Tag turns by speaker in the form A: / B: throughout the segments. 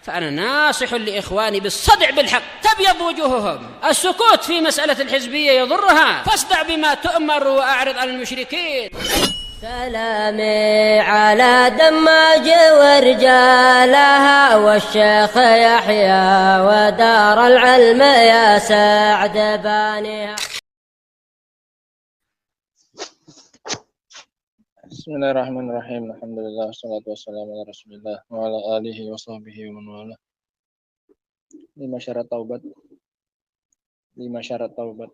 A: فأنا ناصح لإخواني بالصدع بالحق تبيض وجوههم. السكوت في مسألة الحزبية يضرها، فاصدع بما تؤمر وأعرض عن المشركين.
B: سلامي على دماج ورجالها والشيخ يحيى ودار العلم يا سعد بانيها.
C: Bismillahirrahmanirrahim. Alhamdulillah, wassalatu wassalamu ala rasulillah wa ala alihi wa sahbihi wa man wala. 5 syarat taubat. 5 syarat taubat.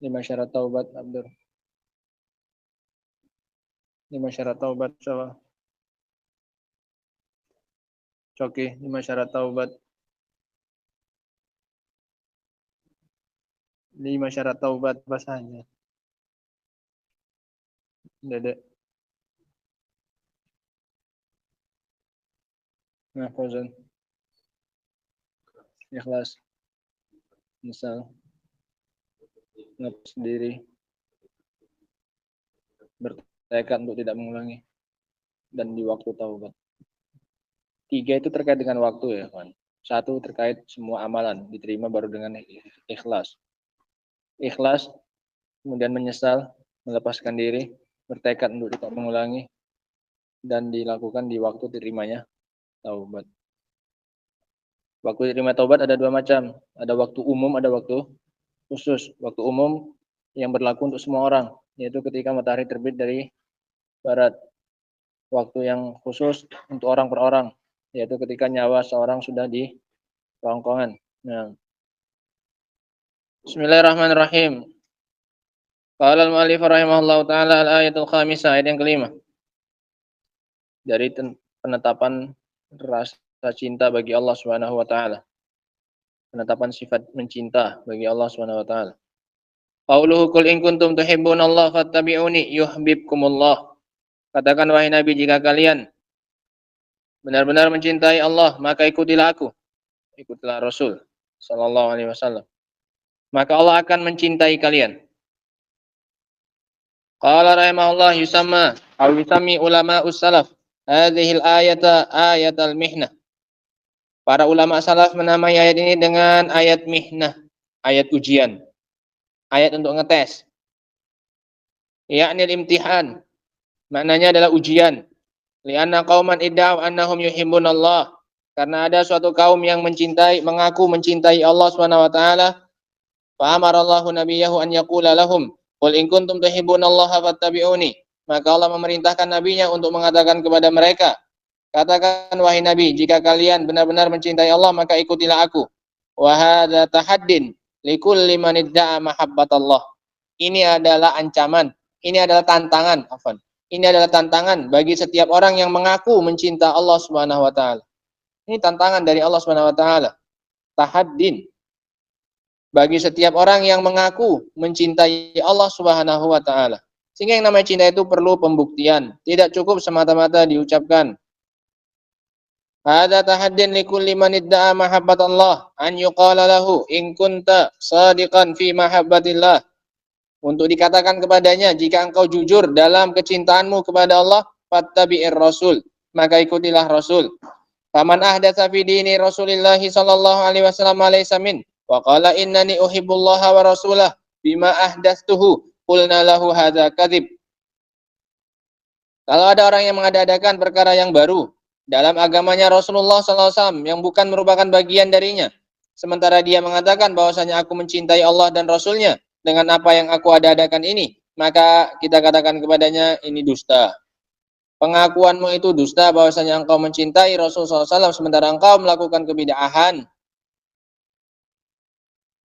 C: 5 syarat taubat, Abdur. 5 syarat taubat, coba. Coki, 5 syarat taubat. 5 syarat taubat bahasanya. Dedek. Nah, Fauzan. Ikhlas. Misal. Ngepus sendiri. Bertekad untuk tidak mengulangi. Dan di waktu taubat. 3 itu terkait dengan waktu ya, kawan. 1 terkait semua amalan diterima baru dengan ikhlas. Ikhlas, kemudian menyesal, melepaskan diri, bertekad untuk tidak mengulangi, dan dilakukan di waktu diterimanya taubat. Waktu diterima taubat ada 2 macam. Ada waktu umum, ada waktu khusus. Waktu umum yang berlaku untuk semua orang, yaitu ketika matahari terbit dari barat. Waktu yang khusus untuk orang per orang, yaitu ketika nyawa seorang sudah di kerongkongan. Nah. Bismillahirrahmanirrahim. Qala al-mu'allif rahimahullahu ta'ala al-ayatul khamisah, ayat yang kelima. Dari penetapan rasa cinta bagi Allah Subhanahu wa taala. Penetapan sifat mencinta bagi Allah Subhanahu wa taala. Qauluhu qul in kuntum tuhibbunallaha fattabi'uni yuhibbukumullah. Katakan wahai Nabi, jika kalian benar-benar mencintai Allah, maka ikutilah aku. Ikutilah Rasul sallallahu alaihi wasallam. Maka Allah akan mencintai kalian. Qala rahimahullah yusamma aw yusami ulama ussalaf hadhil ayata ayatal mihnah. Para ulama salaf menamai ayat ini dengan ayat mihnah, ayat ujian, ayat untuk ngetes. Yakni imtihan. Maknanya adalah ujian. Lianna qauman idda'u annahum yuhibbunallah. Karena ada suatu kaum yang mengaku mencintai Allah Subhanahu wa taala. Fa amarallahu nabiyahu an yaqula lahum qul in kuntum tuhibbunallaha fattabi'uni. Maka Allah memerintahkan nabinya untuk mengatakan kepada mereka, katakan wahai Nabi, jika kalian benar-benar mencintai Allah maka ikutilah aku. Wa hadza tahaddin likulli man idda'a mahabbatallah. Ini adalah ancaman, ini adalah tantangan, Ini adalah tantangan bagi setiap orang yang mengaku mencinta Allah Subhanahu wa taala. Ini tantangan dari Allah Subhanahu wa taala. Tahaddin bagi setiap orang yang mengaku mencintai Allah Subhanahu wa taala. Sehingga yang namanya cinta itu perlu pembuktian, tidak cukup semata-mata diucapkan. Hadza tahaddin likulli man idda'a mahabbatallah an yuqala lahu in kunta shadiqan fi mahabbatillah. Untuk dikatakan kepadanya, jika engkau jujur dalam kecintaanmu kepada Allah, fattabi'ir rasul, maka ikutilah Rasul. Faman ahdatsa fi dini Rasulillah sallallahu alaihi wasallam laysa min wa qala innani uhibbullaha wa rasulah bima ahdatstuhu qulna lahu hadza kadzib. Kalau ada orang yang mengada-adakan perkara yang baru dalam agamanya Rasulullah sallallahu alaihi wasallam yang bukan merupakan bagian darinya, sementara dia mengatakan bahwasanya aku mencintai Allah dan Rasulnya dengan apa yang aku ada-adakan ini, maka kita katakan kepadanya ini dusta. Pengakuanmu itu dusta bahwasanya engkau mencintai Rasulullah SAW sementara engkau melakukan kebid'ahan.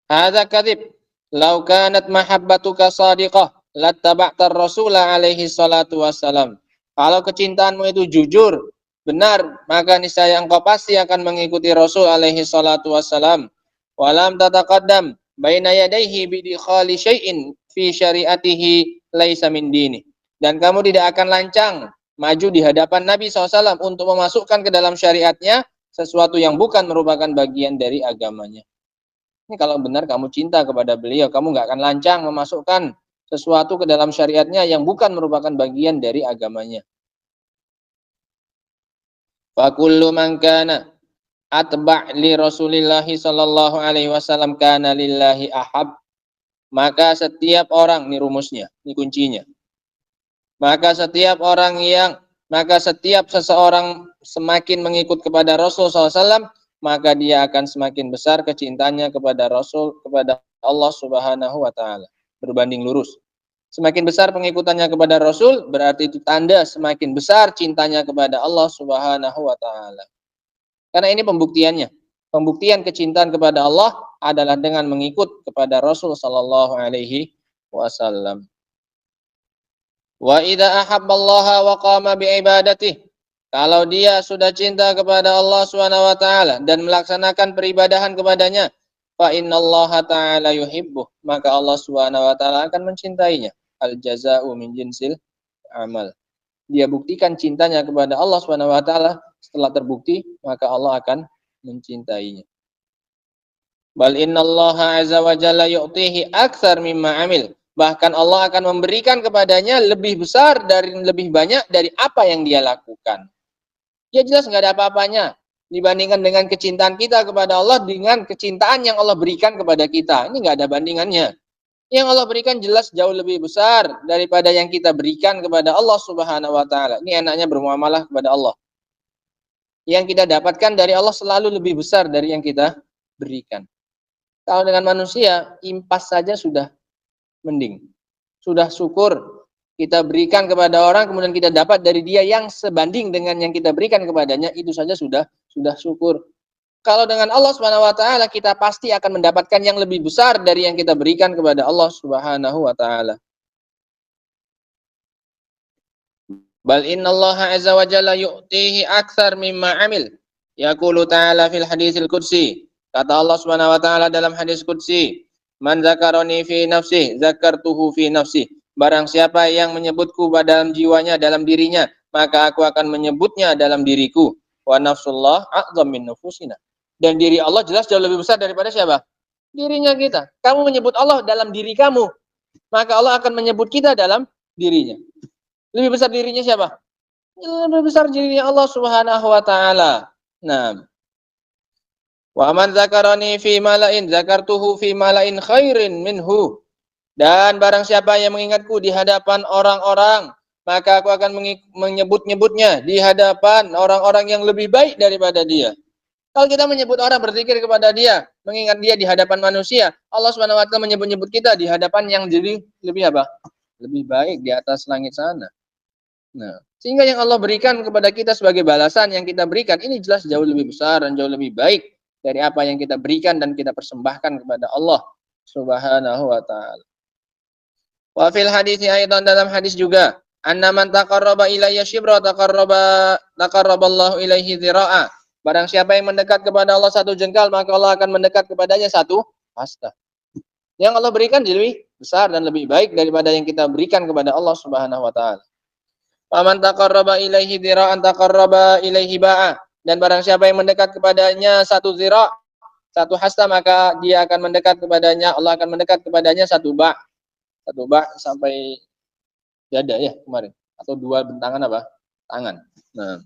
C: Hadza kadzib. Lau kanat mahabbatuka shadiqah lattaba'tar Rasulah alaihi salatu wassalam. Kalau kecintaanmu itu jujur, benar, maka niscaya engkau pasti akan mengikuti Rasul alaihi salatu wassalam. Walam tataqaddam baina yadayhi bidikhali syai'in fi syariatihi laisa min dini. Dan kamu tidak akan lancang maju di hadapan Nabi SAW untuk memasukkan ke dalam syariatnya sesuatu yang bukan merupakan bagian dari agamanya. Ini kalau benar kamu cinta kepada beliau, kamu nggak akan lancang memasukkan sesuatu ke dalam syariatnya yang bukan merupakan bagian dari agamanya. Fa kullu man kana atba' li Rasulillah sallallahu alaihi wasallam kana lillahi ahab. Maka setiap orang, ini rumusnya, ini kuncinya. Maka setiap seseorang semakin mengikut kepada Rasul SAW, maka dia akan semakin besar kecintanya kepada Rasul, kepada Allah Subhanahu wa Ta'ala. Berbanding lurus. Semakin besar pengikutannya kepada Rasul, berarti itu tanda semakin besar cintanya kepada Allah Subhanahu wa Ta'ala. Karena ini pembuktiannya. Pembuktian kecintaan kepada Allah adalah dengan mengikut kepada Rasul sallallahu alaihi wasallam. Wa idza ahabballaha wa qama biibadatihi. Kalau dia sudah cinta kepada Allah Subhanahu wa taala dan melaksanakan peribadahan kepadanya, fa innallaha ta'ala yuhibbuh, maka Allah Subhanahu wa taala akan mencintainya. Al jazaa'u min jinsil amal. Dia buktikan cintanya kepada Allah Subhanahu wa taala, setelah terbukti maka Allah akan mencintainya. Bal innallaha azza wa jalla yu'tihi aktsar mimma amil. Bahkan Allah akan memberikan kepadanya lebih besar dari lebih banyak dari apa yang dia lakukan. Ya jelas nggak ada apa-apanya dibandingkan dengan kecintaan kita kepada Allah dengan kecintaan yang Allah berikan kepada kita. Ini nggak ada bandingannya. Yang Allah berikan jelas jauh lebih besar daripada yang kita berikan kepada Allah Subhanahu wa taala. Ini enaknya bermuamalah kepada Allah. Yang kita dapatkan dari Allah selalu lebih besar dari yang kita berikan. Kalau dengan manusia, impas saja sudah mending. Sudah syukur kita berikan kepada orang, kemudian kita dapat dari dia yang sebanding dengan yang kita berikan kepadanya, itu saja sudah syukur. Kalau dengan Allah Subhanahu wa taala, kita pasti akan mendapatkan yang lebih besar dari yang kita berikan kepada Allah Subhanahu wa taala. Bal innallaha azza wa jalla yu'tihi aktsar mimma amil. Yaqulu ta'ala fil haditsil qudsi. Kata Allah Subhanahu wa taala dalam hadis qudsi, "Man zakarani fi nafsi, zakartuhu fi nafsi." Barang siapa yang menyebutku dalam jiwanya, dalam dirinya, maka aku akan menyebutnya dalam diriku. Wa nafsullah a'zam min nufusina. Dan diri Allah jelas jauh lebih besar daripada siapa? Dirinya kita. Kamu menyebut Allah dalam diri kamu, maka Allah akan menyebut kita dalam dirinya. Lebih besar dirinya siapa? Lebih besar dirinya Allah Subhanahu wa taala. Nah. Wa man zakarani fi mala'in zakartuhu fi mala'in khairin minhu. Dan barang siapa yang mengingatku di hadapan orang-orang, maka aku akan menyebut-nyebutnya di hadapan orang-orang yang lebih baik daripada dia. Kalau kita menyebut orang, berzikir kepada dia, mengingat dia di hadapan manusia, Allah Subhanahu wa taala menyebut-nyebut kita di hadapan yang lebih apa? Lebih baik di atas langit sana. Nah, sehingga yang Allah berikan kepada kita sebagai balasan yang kita berikan ini jelas jauh lebih besar dan jauh lebih baik dari apa yang kita berikan dan kita persembahkan kepada Allah Subhanahu wa taala. Wa fil hadits aidan, dalam hadis juga, anna man taqarraba ilayya shibra taqarraballahu ilaihi dzira'a. Barang siapa yang mendekat kepada Allah satu jengkal, maka Allah akan mendekat kepadanya satu hasta. Yang Allah berikan lebih besar dan lebih baik daripada yang kita berikan kepada Allah Subhanahu wa taala. Faman taqarraba ilaihi dzira'an taqarraba ilaihi ba'a. Dan barang siapa yang mendekat kepadanya satu zira', satu hasta, maka dia akan mendekat kepadanya, Allah akan mendekat kepadanya satu ba'. Satu ba' sampai dada ya kemarin, atau dua bentangan apa? Tangan. Nah.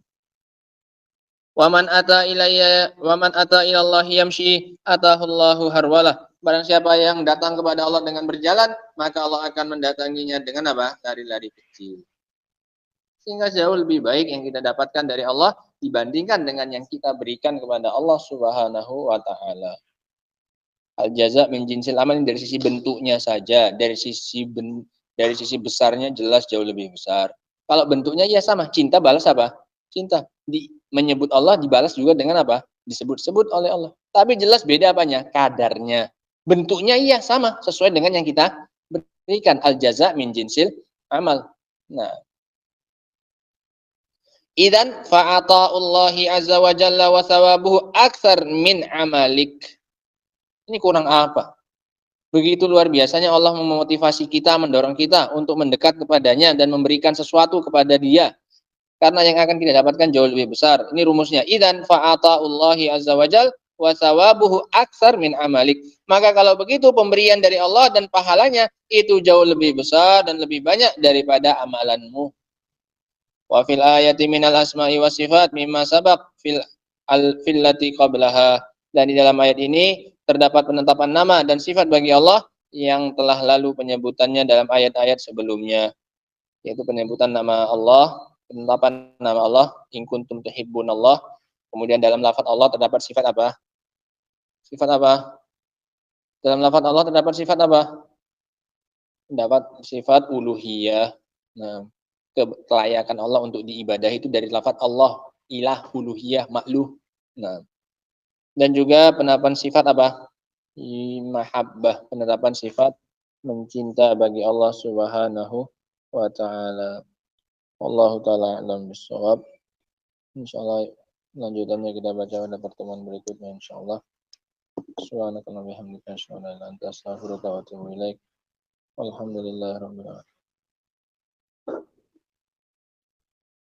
C: Waman ata ilallahi yamshi atahullahu harwalah. Barang siapa yang datang kepada Allah dengan berjalan, maka Allah akan mendatanginya dengan apa? Lari-lari kecil. Sehingga jauh lebih baik yang kita dapatkan dari Allah dibandingkan dengan yang kita berikan kepada Allah Subhanahu wa taala. Al jaza min jinsil amal, dari sisi bentuknya saja, dari sisi besarnya jelas jauh lebih besar. Kalau bentuknya ya sama, cinta balas apa? Cinta. Menyebut Allah dibalas juga dengan apa? Disebut-sebut oleh Allah. Tapi jelas beda apanya? Kadarnya. Bentuknya iya sama, sesuai dengan yang kita berikan. Al jaza min jinsil amal. Nah, idzan fa'ata'ullahi azza wa jalla wa thawabuhu aktsar min amalik. Ini kurang apa? Begitu luar biasanya Allah memotivasi kita, mendorong kita untuk mendekat kepadanya dan memberikan sesuatu kepada dia. Karena yang akan kita dapatkan jauh lebih besar. Ini rumusnya. Idzan fa'ata'ullahi azza wa jalla wa thawabuhu aktsar min amalik. Maka kalau begitu pemberian dari Allah dan pahalanya itu jauh lebih besar dan lebih banyak daripada amalanmu. Wa fil ayati minal asma'i was sifat mimma sabaq fillati qablaha. Dan di dalam ayat ini terdapat penetapan nama dan sifat bagi Allah yang telah lalu penyebutannya dalam ayat-ayat sebelumnya, yaitu penyebutan nama Allah, penetapan nama Allah, in kuntum tuhibbunallah. Kemudian dalam lafaz Allah terdapat sifat apa? Sifat apa? Dalam lafaz Allah terdapat sifat apa? Terdapat sifat uluhiyah. Nah, kelayakan Allah untuk diibadahi itu dari lafaz Allah, ilah, uluhiyah, makluh. Nah, dan juga penetapan sifat apa? Mahabbah, penetapan sifat mencinta bagi Allah Subhanahu wa taala. Wallahu taala a'lam bissawab. Insyaallah lanjutannya kita baca pada pertemuan berikutnya insyaallah. Subhanakallahumma wa bihamdika asyhadu an la ilaha illa anta astaghfiruka wa atubu ilaik. Walhamdulillahirabbil alamin.